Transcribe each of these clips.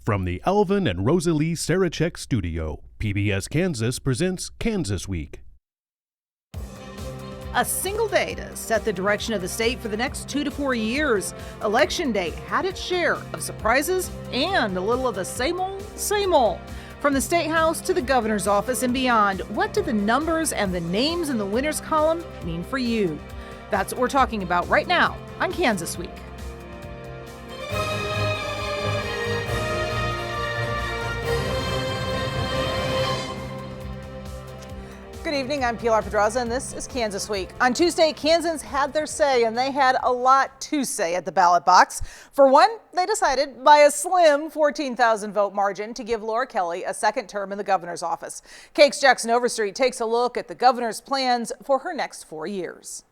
From the Alvin and Rosalie Sarachek studio, PBS Kansas presents Kansas Week. A single day to set the direction of the state for the next 2 to 4 years. Election Day had its share of surprises and a little of the same old, same old. From the State House to the governor's office and beyond, what do the numbers and the names in the winners column mean for you? That's what we're talking about right now on Kansas Week. Good evening, I'm Pilar Pedraza, and this is Kansas Week. On Tuesday, Kansans had their say, and they had a lot to say at the ballot box. For one, they decided by a slim 14,000 vote margin to give Laura Kelly a second term in the governor's office. KAKE's Jackson Overstreet takes a look at the governor's plans for her next 4 years.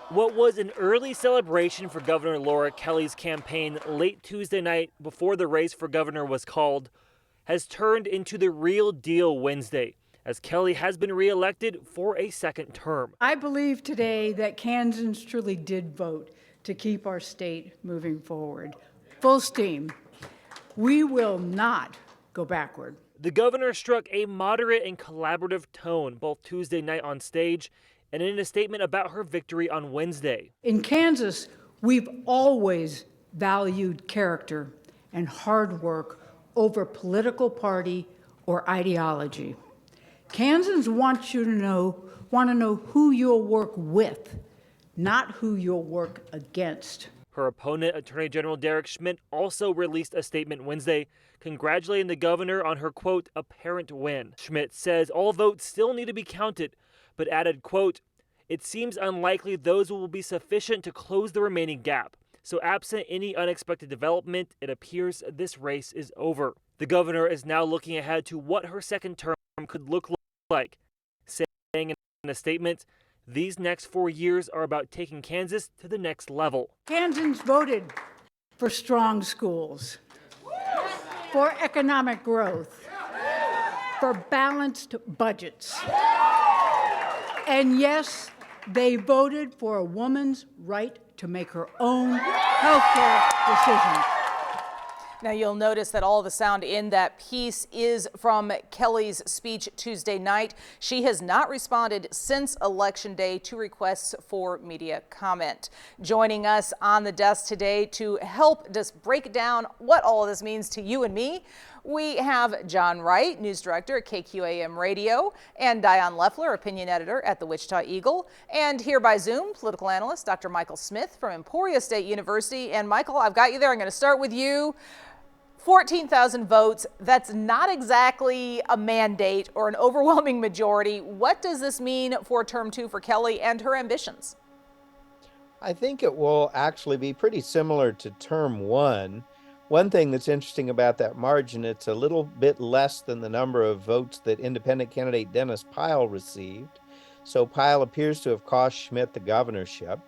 What was an early celebration for Governor Laura Kelly's campaign late Tuesday night before the race for governor was called has turned into the real deal Wednesday, as Kelly has been reelected for a second term. I believe today that Kansans truly did vote to keep our state moving forward. Full steam. We will not go backward. The governor struck a moderate and collaborative tone both Tuesday night on stage and in a statement about her victory on Wednesday. In Kansas, we've always valued character and hard work over political party or ideology. Kansans want to know who you'll work with, not who you'll work against. Her opponent, Attorney General Derek Schmidt, also released a statement Wednesday congratulating the governor on her, quote, apparent win. Schmidt says all votes still need to be counted, but added, quote, it seems unlikely those will be sufficient to close the remaining gap. So absent any unexpected development, it appears this race is over. The governor is now looking ahead to what her second term could look like, saying in a statement, these next 4 years are about taking Kansas to the next level. Kansans voted for strong schools, for economic growth, for balanced budgets. And yes, they voted for a woman's right to make her own healthcare decisions. Now you'll notice that all the sound in that piece is from Kelly's speech Tuesday night. She has not responded since Election Day to requests for media comment. Joining us on the desk today to help just break down what all of this means to you and me, we have John Wright, news director at KQAM Radio, and Diane Leffler, opinion editor at the Wichita Eagle, and here by Zoom, political analyst Dr. Michael Smith from Emporia State University. And Michael, I've got you there. I'm going to start with you. 14,000 votes, that's not exactly a mandate or an overwhelming majority. What does this mean for term 2 for Kelly and her ambitions? I think it will actually be pretty similar to term 1. One thing that's interesting about that margin, it's a little bit less than the number of votes that independent candidate Dennis Pyle received. So Pyle appears to have cost Schmidt the governorship.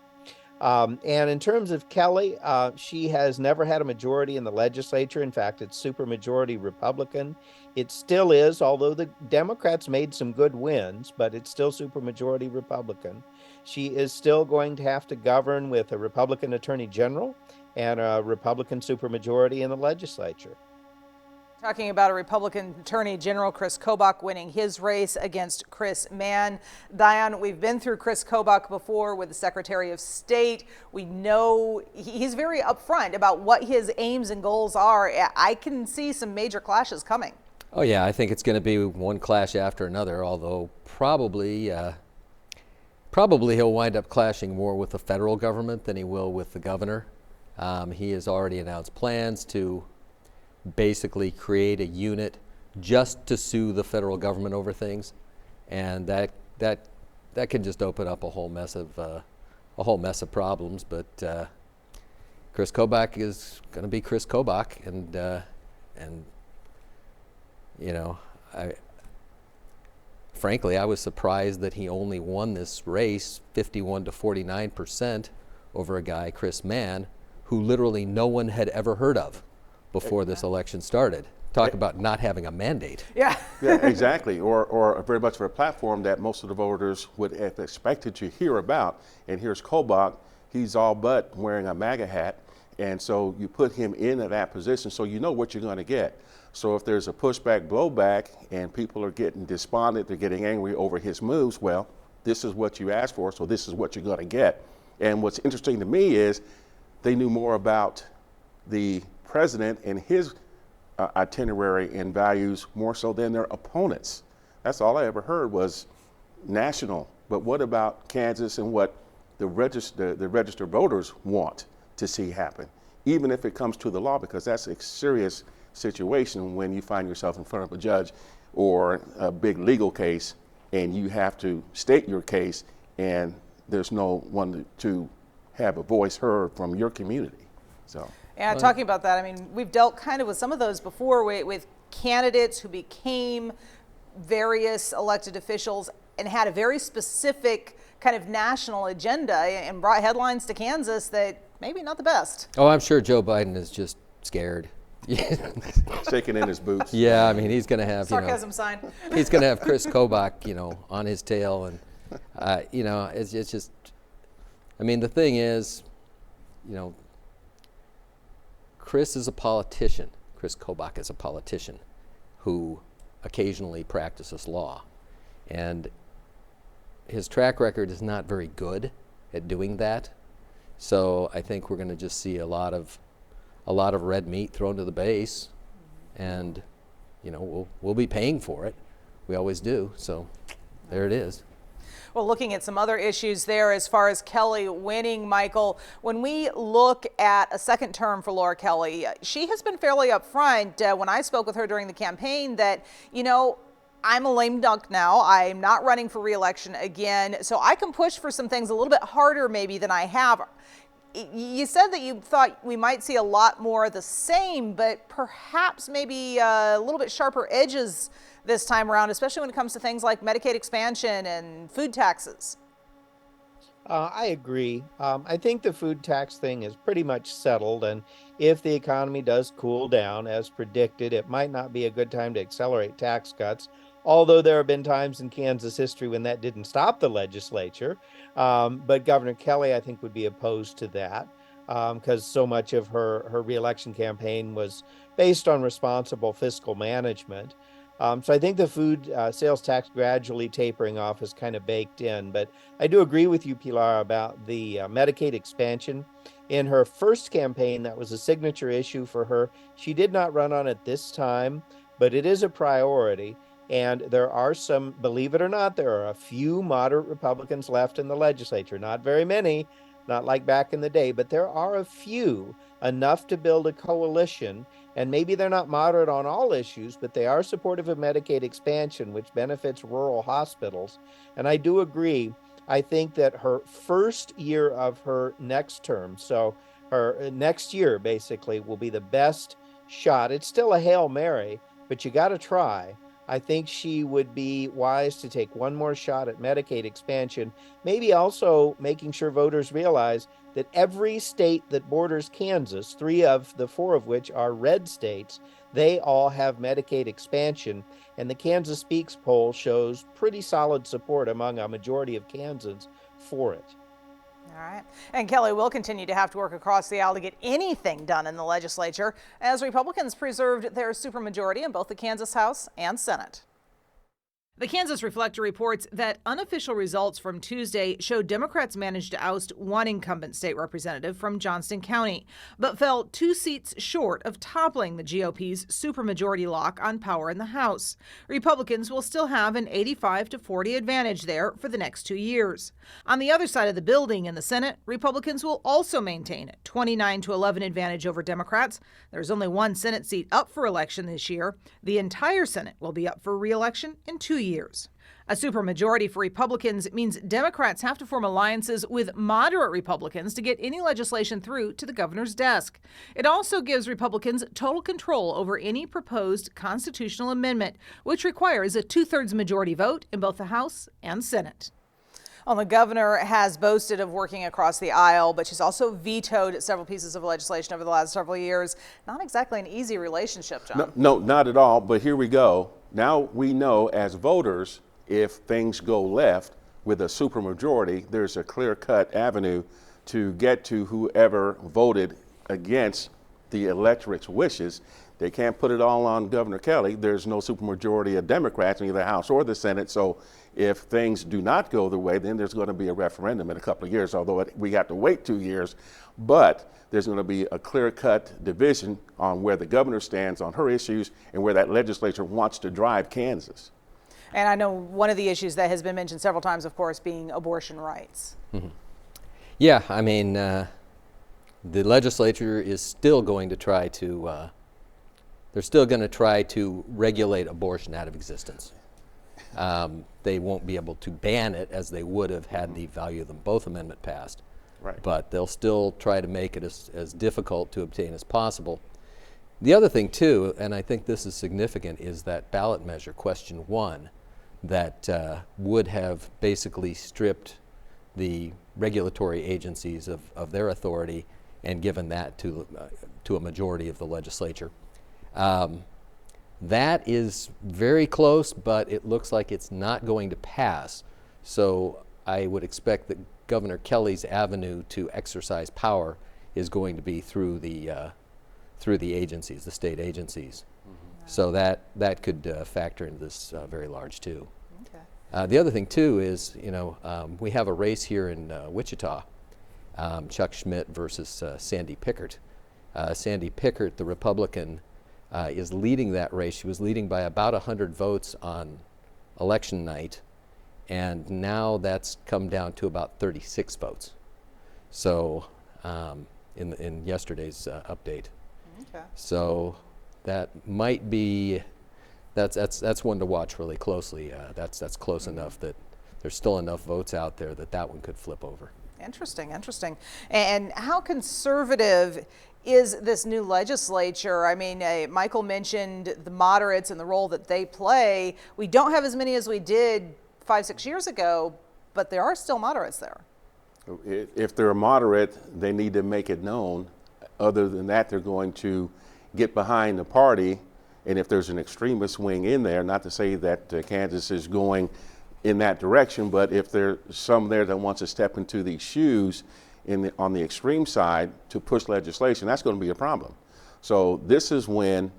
And in terms of Kelly, she has never had a majority in the legislature. In fact, it's supermajority Republican. It still is, although the Democrats made some good wins, but it's still supermajority Republican. She is still going to have to govern with a Republican attorney general and a Republican supermajority in the legislature. Talking about a Republican Attorney General Chris Kobach winning his race against Chris Mann. Diane, we've been through Chris Kobach before with the Secretary of State. We know he's very upfront about what his aims and goals are. I can see some major clashes coming. Oh yeah, I think it's going to be one clash after another, although probably he'll wind up clashing more with the federal government than he will with the governor. He has already announced plans to basically create a unit just to sue the federal government over things, and that can just open up a whole mess of problems. But Chris Kobach is going to be Chris Kobach, and you know, frankly, I was surprised that he only won this race 51 to 49% over a guy, Chris Mann, who literally no one had ever heard of before this election started. Talk about not having a mandate. Yeah. Yeah, exactly. Or very much of a platform that most of the voters would have expected to hear about. And here's Kobach. He's all but wearing a MAGA hat And so you put him in that position so you know what you're going to get. So if there's a pushback, blowback, and people are getting despondent, they're getting angry over his moves, well, this is what you asked for, so this is what you're going to get. And what's interesting to me is they knew more about the president and his itinerary and values more so than their opponents. That's all I ever heard was national. But what about Kansas and what the registered voters want to see happen, even if it comes to the law, because that's a serious situation when you find yourself in front of a judge or a big legal case and you have to state your case and there's no one to have a voice heard from your community. So. Yeah, talking about that, I mean, we've dealt kind of with some of those before with candidates who became various elected officials and had a very specific kind of national agenda and brought headlines to Kansas that maybe not the best. Oh, I'm sure Joe Biden is just scared. Shaking in his boots. Yeah, I mean, he's going to have, sarcasm sign. He's going to have Chris Kobach, on his tail. And, it's just, I mean, the thing is, Chris is a politician. Chris Kobach is a politician who occasionally practices law. And his track record is not very good at doing that. So I think we're going to just see a lot of red meat thrown to the base, and we'll be paying for it. We always do. So there it is. Well, looking at some other issues there as far as Kelly winning, Michael, when we look at a second term for Laura Kelly, she has been fairly upfront when I spoke with her during the campaign that, I'm a lame duck now. I'm not running for re-election again, so I can push for some things a little bit harder maybe than I have. You said that you thought we might see a lot more of the same, but perhaps maybe a little bit sharper edges this time around, especially when it comes to things like Medicaid expansion and food taxes. I agree. I think the food tax thing is pretty much settled, and if the economy does cool down as predicted, it might not be a good time to accelerate tax cuts. Although there have been times in Kansas history when that didn't stop the legislature. But Governor Kelly, I think, would be opposed to that because so much of her reelection campaign was based on responsible fiscal management. So I think the food sales tax gradually tapering off is kind of baked in. But I do agree with you, Pilar, about the Medicaid expansion. In her first campaign, that was a signature issue for her. She did not run on it this time, but it is a priority. And there are some, believe it or not, there are a few moderate Republicans left in the legislature. Not very many, not like back in the day, but there are a few, enough to build a coalition. And maybe they're not moderate on all issues, but they are supportive of Medicaid expansion, which benefits rural hospitals. And I do agree. I think that her first year of her next term, so her next year basically, will be the best shot. It's still a Hail Mary, but you got to try. I think she would be wise to take one more shot at Medicaid expansion, maybe also making sure voters realize that every state that borders Kansas, 3 of the 4 of which are red states, they all have Medicaid expansion. And the Kansas Speaks poll shows pretty solid support among a majority of Kansans for it. All right. And Kelly will continue to have to work across the aisle to get anything done in the legislature as Republicans preserved their supermajority in both the Kansas House and Senate. The Kansas Reflector reports that unofficial results from Tuesday show Democrats managed to oust one incumbent state representative from Johnston County, but fell 2 seats short of toppling the GOP's supermajority lock on power in the House. Republicans will still have an 85-40 advantage there for the next 2 years. On the other side of the building in the Senate, Republicans will also maintain a 29-11 advantage over Democrats. There's only 1 Senate seat up for election this year. The entire Senate will be up for re-election in 2 years. A supermajority for Republicans means Democrats have to form alliances with moderate Republicans to get any legislation through to the governor's desk. It also gives Republicans total control over any proposed constitutional amendment, which requires a 2/3 majority vote in both the House and Senate. Well, the governor has boasted of working across the aisle, but she's also vetoed several pieces of legislation over the last several years. Not exactly an easy relationship, John. No, not at all. But here we go. Now we know as voters, if things go left with a supermajority, there's a clear-cut avenue to get to whoever voted against the electorate's wishes. They can't put it all on Governor Kelly. There's no supermajority of Democrats in either House or the Senate. So if things do not go the way, then there's going to be a referendum in a couple of years, although we have to wait 2 years. But there's going to be a clear-cut division on where the governor stands on her issues and where that legislature wants to drive Kansas. And I know one of the issues that has been mentioned several times, of course, being abortion rights. Mm-hmm. Yeah, I mean, the legislature is still going to try to, they're still going to try to regulate abortion out of existence. They won't be able to ban it as they would have had the Value of Them Both Amendment passed. Right. But they'll still try to make it as difficult to obtain as possible. The other thing, too, and I think this is significant, is that ballot measure, question 1, that would have basically stripped the regulatory agencies of their authority and given that to a majority of the legislature. That is very close, but it looks like it's not going to pass. So I would expect that Governor Kelly's avenue to exercise power is going to be through the agencies, the state agencies. Mm-hmm. So that could factor into this very large too. Okay. The other thing too is, we have a race here in Wichita, Chuck Schmidt versus Sandy Pickert. Sandy Pickert, the Republican, is leading that race. She was leading by about 100 votes on election night, and now that's come down to about 36 votes. So in yesterday's update. Okay. So that might be, that's one to watch really closely. That's close enough that there's still enough votes out there that one could flip over. Interesting, interesting. And how conservative is this new legislature? I mean, Michael mentioned the moderates and the role that they play. We don't have as many as we did 5-6 years ago, but there are still moderates there. If they're a moderate, they need to make it known. Other than that, they're going to get behind the party. And if there's an extremist wing in there, not to say that Kansas is going in that direction, but if there's some there that wants to step into these shoes on the extreme side to push legislation, that's going to be a problem. So this is when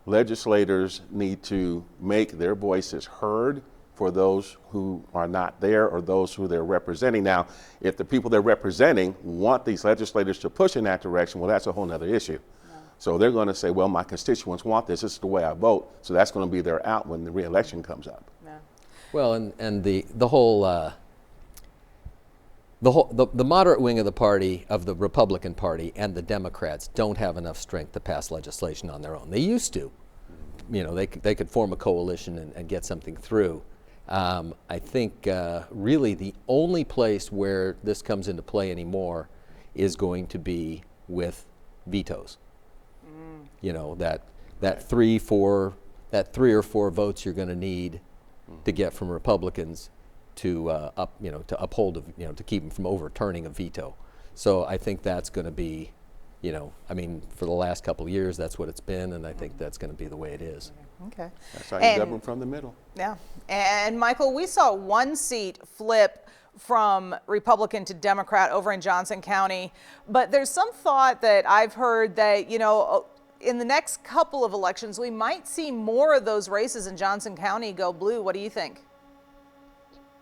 legislators need to make their voices heard for those who are not there or those who they're representing. Now, if the people they're representing want these legislators to push in that direction, well, that's a whole nother issue. Yeah. So they're going to say, well, my constituents want this. This is the way I vote. So that's going to be their out when the re-election comes up. Yeah. Well, and the moderate wing of the party, of the Republican Party, and the Democrats don't have enough strength to pass legislation on their own. They used to. They could form a coalition and get something through. I think really the only place where this comes into play anymore is going to be with vetoes. That 3 or 4 votes you're going to need to get from Republicans to uphold, to keep them from overturning a veto. So I think that's going to be, for the last couple of years, that's what it's been, and I think that's going to be the way it is. Okay. That's how you govern from the middle. Yeah. And Michael, we saw one seat flip from Republican to Democrat over in Johnson County, but there's some thought that I've heard that, in the next couple of elections, we might see more of those races in Johnson County go blue. What do you think?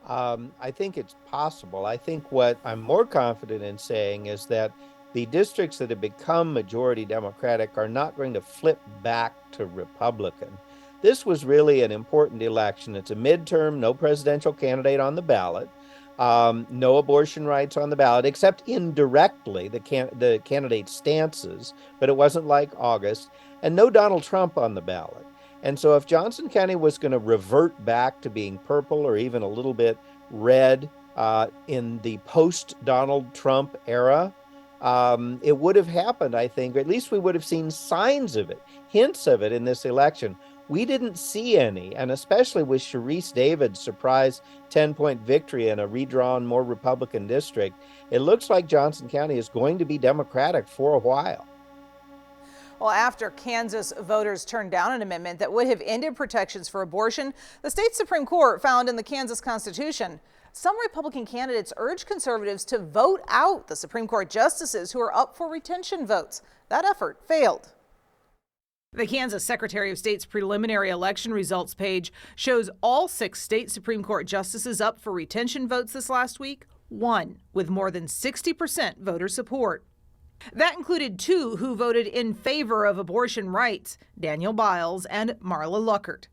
I think it's possible. I think what I'm more confident in saying is that the districts that have become majority Democratic are not going to flip back to Republican. This was really an important election. It's a midterm, no presidential candidate on the ballot, no abortion rights on the ballot, except indirectly, the candidate stances, but it wasn't like August, and no Donald Trump on the ballot. And so if Johnson County was going to revert back to being purple or even a little bit red in the post-Donald Trump era, it would have happened, I think, or at least we would have seen signs of it, hints of it in this election. We didn't see any, and especially with Sharice David's surprise 10-point victory in a redrawn, more Republican district, it looks like Johnson County is going to be Democratic for a while. Well, after Kansas voters turned down an amendment that would have ended protections for abortion, the state Supreme Court found in the Kansas Constitution some Republican candidates urged conservatives to vote out the Supreme Court justices who are up for retention votes. That effort failed. The Kansas Secretary of State's preliminary election results page shows all 6 state Supreme Court justices up for retention votes this last week, 1 with more than 60% voter support. That included 2 who voted in favor of abortion rights, Daniel Biles and Marla Luckert.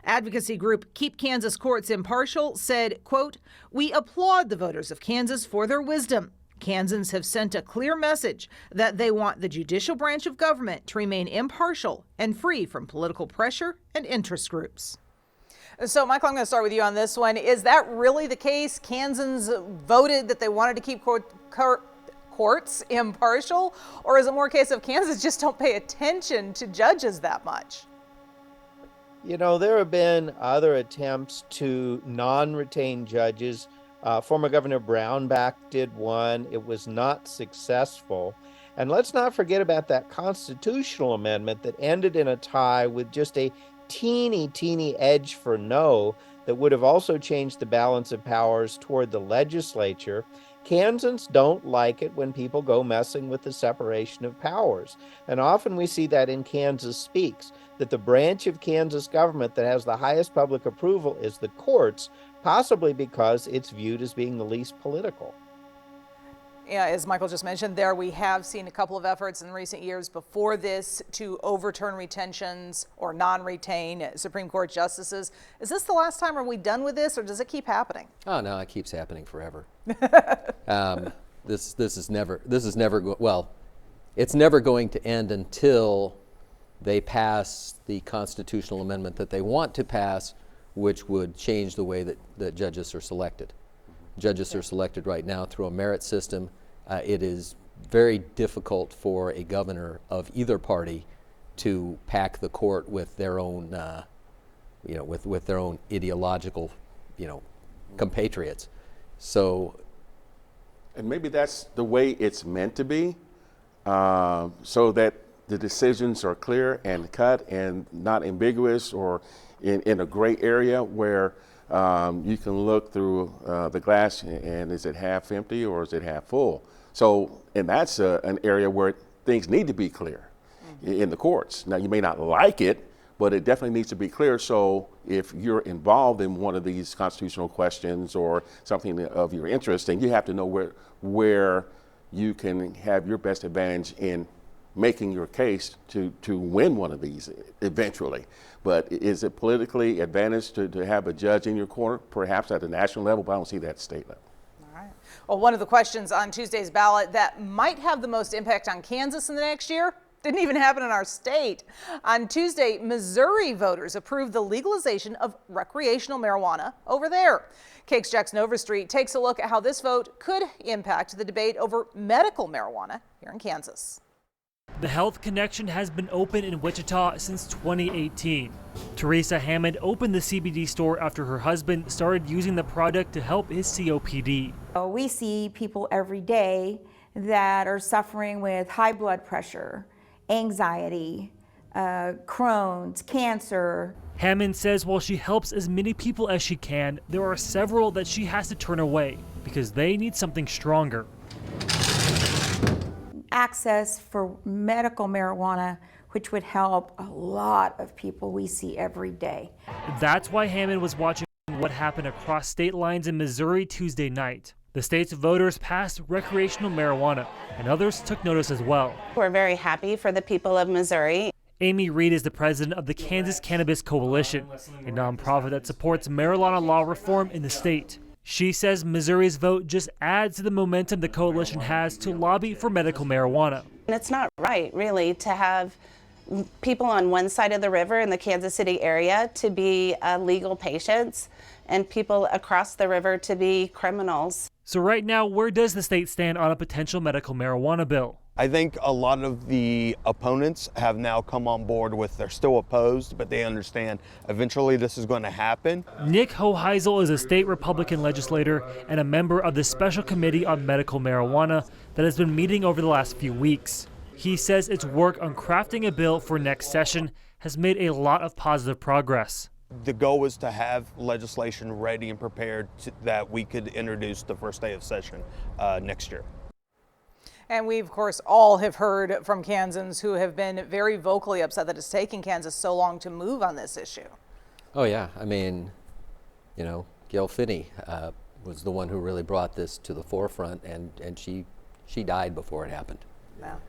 Advocacy group Keep Kansas Courts Impartial said, quote, "We applaud the voters of Kansas for their wisdom. Kansans have sent a clear message that they want the judicial branch of government to remain impartial and free from political pressure and interest groups." So, Michael, I'm going to start with you on this one. Is that really the case? Kansans voted that they wanted to keep courts impartial, or is it more a case of Kansas just don't pay attention to judges that much? You know, there have been other attempts to non-retain judges. Former Governor Brownback did one. It was not successful. And let's not forget about that constitutional amendment that ended in a tie with just a teeny edge for no that would have also changed the balance of powers toward the legislature. Kansans don't like it when people go messing with the separation of powers. And often we see that in Kansas Speaks, that the branch of Kansas government that has the highest public approval is the courts, possibly because it's viewed as being the least political. Yeah, as Michael just mentioned there, we have seen a couple of efforts in recent years before this to overturn retentions or non-retain Supreme Court justices. Is this the last time? Are we done with this, or does it keep happening? Oh no, it keeps happening forever. This is never well, it's never going to end until they pass the constitutional amendment that they want to pass, which would change the way that judges are selected. Judges are selected right now through a merit system. It is very difficult for a governor of either party to pack the court with their own, with their own ideological, compatriots. So, and maybe that's the way it's meant to be, so that the decisions are clear and cut and not ambiguous or in a gray area where you can look through the glass and is it half empty or is it half full? So, and that's an area where things need to be clear in the courts. Now, you may not like it, but it definitely needs to be clear. So if you're involved in one of these constitutional questions or something of your interest, then you have to know where you can have your best advantage in making your case to win one of these eventually. But is it politically advantaged to have a judge in your corner, perhaps at the national level? But I don't see that at state level. All right. Well, one of the questions on Tuesday's ballot that might have the most impact on Kansas in the next year didn't even happen in our state. On Tuesday, Missouri voters approved the legalization of recreational marijuana over there. KAKE's Jackson Overstreet takes a look at how this vote could impact the debate over medical marijuana here in Kansas. The Health Connection has been open in Wichita since 2018. Teresa Hammond opened the CBD store after her husband started using the product to help his COPD. We see people every day that are suffering with high blood pressure, anxiety, Crohn's, cancer. Hammond says while she helps as many people as she can, there are several that she has to turn away because they need something stronger. Access for medical marijuana, which would help a lot of people we see every day. That's why Hammond was watching what happened across state lines in Missouri Tuesday night. The state's voters passed recreational marijuana, and others took notice as well. We're very happy for the people of Missouri. Amy Reed is the president of the Kansas Cannabis Coalition, a nonprofit that supports marijuana law reform in the state. She says Missouri's vote just adds to the momentum the coalition has to lobby for medical marijuana. And it's not right, really, to have people on one side of the river in the Kansas City area to be legal patients and people across the river to be criminals. So right now, where does the state stand on a potential medical marijuana bill? I think a lot of the opponents have now come on board with they're still opposed, but they understand eventually this is going to happen. Nick Hoheisel is a state Republican legislator and a member of the Special Committee on Medical Marijuana that has been meeting over the last few weeks. He says its work on crafting a bill for next session has made a lot of positive progress. The goal was to have legislation ready and prepared that we could introduce the first day of session next year. And we, of course, all have heard from Kansans who have been very vocally upset that it's taking Kansas so long to move on this issue. Oh yeah, I mean, you know, Gail Finney was the one who really brought this to the forefront, and she died before it happened. Wow.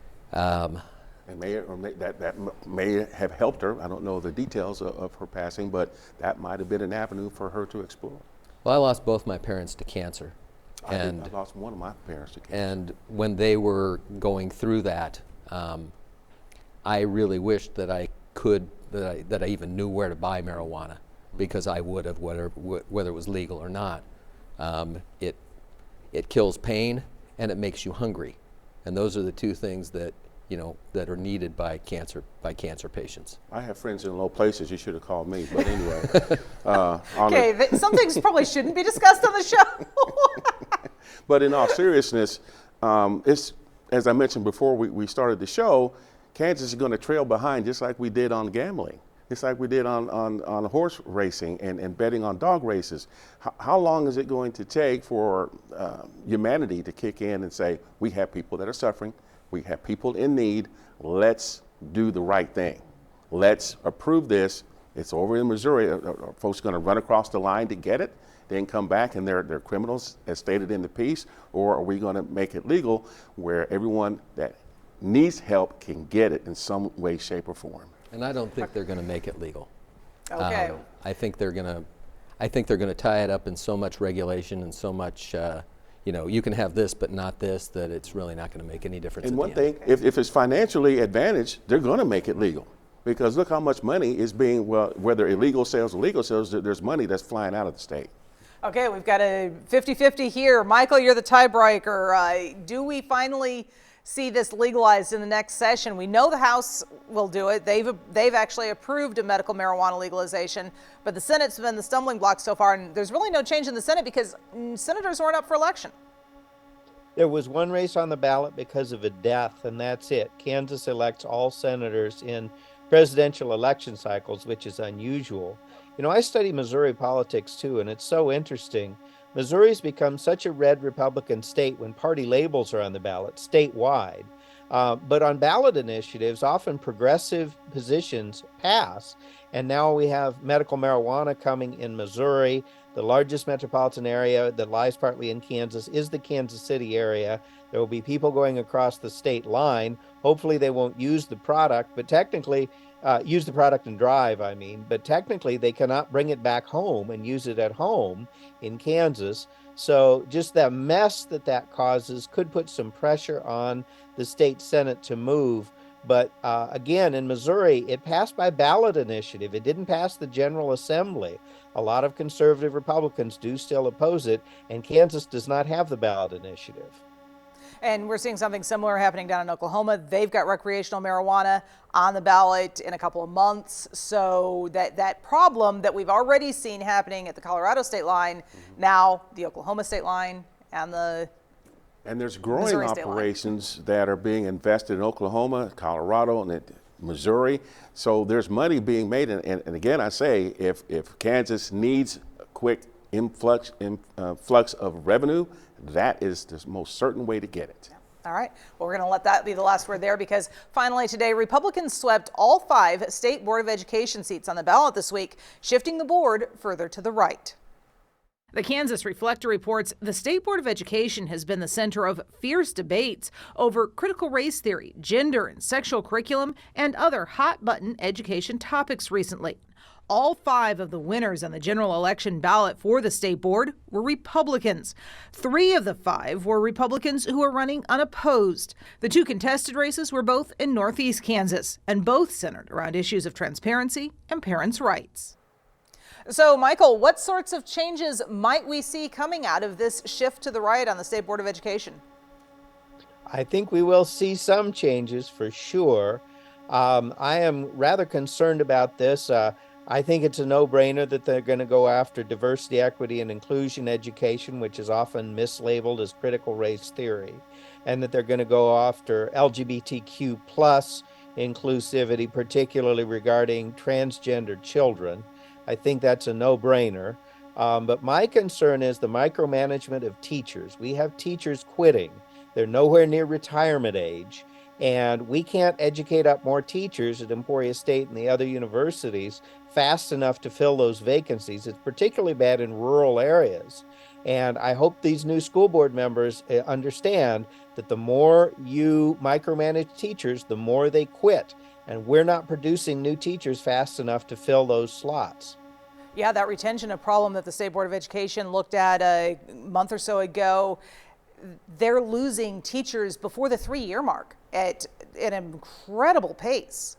And that may have helped her. I don't know the details of her passing, but that might have been an avenue for her to explore. Well, I lost both my parents to cancer. I lost one of my parents to cancer. And when they were going through that, I really wished that I could, that I even knew where to buy marijuana, because I would have, whether it was legal or not. It kills pain and it makes you hungry, and those are the two things that, you know, that are needed by cancer patients. I have friends in low places. You should have called me, but anyway. Okay, some things probably shouldn't be discussed on the show. But in all seriousness, it's, as I mentioned before we started the show, Kansas is going to trail behind, just like we did on gambling, just like we did on horse racing and betting on dog races. How long is it going to take for humanity to kick in and say, we have people that are suffering, we have people in need, let's do the right thing. Let's approve this. It's over in Missouri. Are folks going to run across the line to get it, then come back and they're criminals as stated in the piece? Or are we going to make it legal where everyone that needs help can get it in some way, shape, or form? And I don't think they're going to make it legal. Okay. I think they're going to tie it up in so much regulation and so much, you know, you can have this but not this, that it's really not going to make any difference. And one thing, if it's financially advantaged, they're going to make it legal. Because look how much money is being, well, whether illegal sales or legal sales, there's money that's flying out of the state. Okay, we've got a 50-50 here. Michael, you're the tiebreaker. Do we finally see this legalized in the next session? We know the House will do it. They've actually approved a medical marijuana legalization, but the Senate's been the stumbling block so far, and there's really no change in the Senate because senators weren't up for election. There was one race on the ballot because of a death, and that's it. Kansas elects all senators in presidential election cycles, which is unusual. You know, I study Missouri politics too, and it's so interesting. Missouri's become such a red Republican state when party labels are on the ballot statewide. But on ballot initiatives, often progressive positions pass. And now we have medical marijuana coming in Missouri. The largest metropolitan area that lies partly in Kansas is the Kansas City area. There will be people going across the state line. Hopefully they won't use the product, but technically, use the product and drive, I mean, but technically they cannot bring it back home and use it at home in Kansas. So just that mess that causes could put some pressure on the state Senate to move. But again, in Missouri, it passed by ballot initiative. It didn't pass the General Assembly. A lot of conservative Republicans do still oppose it, and Kansas does not have the ballot initiative. And we're seeing something similar happening down in Oklahoma. They've got recreational marijuana on the ballot in a couple of months. So that problem that we've already seen happening at the Colorado state line, now the Oklahoma state line and the there's growing Missouri operations that are being invested in Oklahoma, Colorado, and Missouri. So there's money being made. And again, I say, if Kansas needs a quick influx of revenue, that is the most certain way to get it. All right. Well, we're going to let that be the last word there, because finally today, Republicans swept all 5 state Board of Education seats on the ballot this week, shifting the board further to the right. The Kansas Reflector reports the State Board of Education has been the center of fierce debates over critical race theory, gender and sexual curriculum, and other hot-button education topics recently. All 5 of the winners on the general election ballot for the state board were Republicans. 3 of the 5 were Republicans who are running unopposed. The 2 contested races were both in Northeast Kansas, and both centered around issues of transparency and parents' rights. So, Michael, what sorts of changes might we see coming out of this shift to the right on the State Board of Education? I think we will see some changes for sure. I am rather concerned about this. I think it's a no-brainer that they're going to go after diversity, equity, and inclusion education, which is often mislabeled as critical race theory. and that they're going to go after LGBTQ plus inclusivity, particularly regarding transgender children. I think that's a no-brainer. But my concern is the micromanagement of teachers. We have teachers quitting. They're nowhere near retirement age. And we can't educate up more teachers at Emporia State and the other universities fast enough to fill those vacancies. It's particularly bad in rural areas. And I hope these new school board members understand that the more you micromanage teachers, the more they quit. And we're not producing new teachers fast enough to fill those slots. Yeah, that retention, a problem that the State Board of Education looked at a month or so ago. They're losing teachers before the 3-year mark at an incredible pace.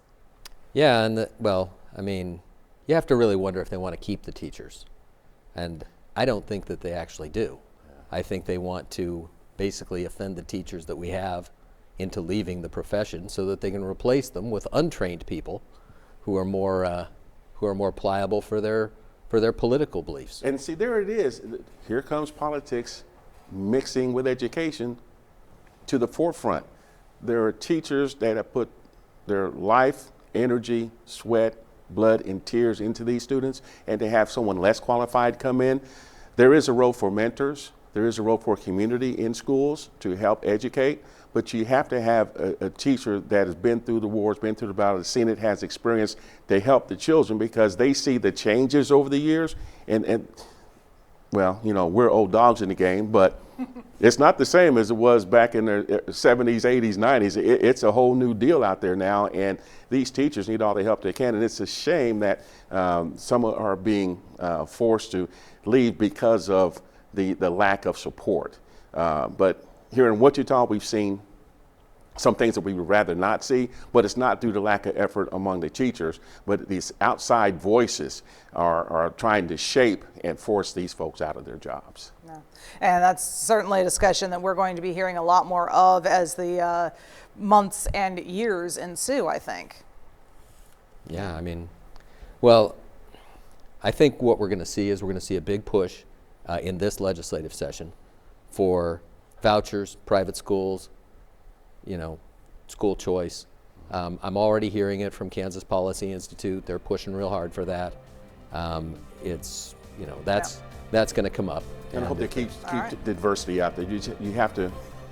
Yeah, and well, I mean, you have to really wonder if they want to keep the teachers. And I don't think that they actually do. I think they want to basically offend the teachers that we have into leaving the profession so that they can replace them with untrained people who are more pliable for their political beliefs. And see, there it is. Here comes politics mixing with education to the forefront. There are teachers that have put their life, energy, sweat, blood, and tears into these students, and to have someone less qualified come in. There is a role for mentors. There is a role for community in schools to help educate, but you have to have a teacher that has been through the wars, been through the battle, seen it, has experience to help the children, because they see the changes over the years. And well, you know, we're old dogs in the game, but it's not the same as it was back in the 70s, 80s, 90s. It's a whole new deal out there now, and these teachers need all the help they can. And it's a shame that some are being forced to leave because of the lack of support. But here in Wichita, we've seen some things that we would rather not see, but it's not due to lack of effort among the teachers, but these outside voices are trying to shape and force these folks out of their jobs. Yeah. And that's certainly a discussion that we're going to be hearing a lot more of as the months and years ensue, I think. Yeah, I mean, well, I think what we're going to see is we're going to see a big push in this legislative session for vouchers, private schools, you know, school choice. I'm already hearing it from Kansas Policy Institute. They're pushing real hard for that. It's, you know, that's going to come up. And I hope they keep the diversity out there. You have to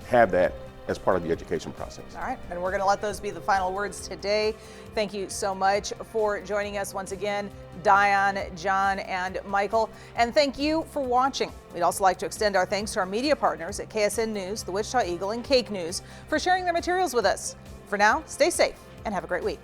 have that as part of the education process. All right, and we're going to let those be the final words today. Thank you so much for joining us once again, Diane, John, and Michael. And thank you for watching. We'd also like to extend our thanks to our media partners at KSN News, the Wichita Eagle, and Cake News for sharing their materials with us. For now, stay safe and have a great week.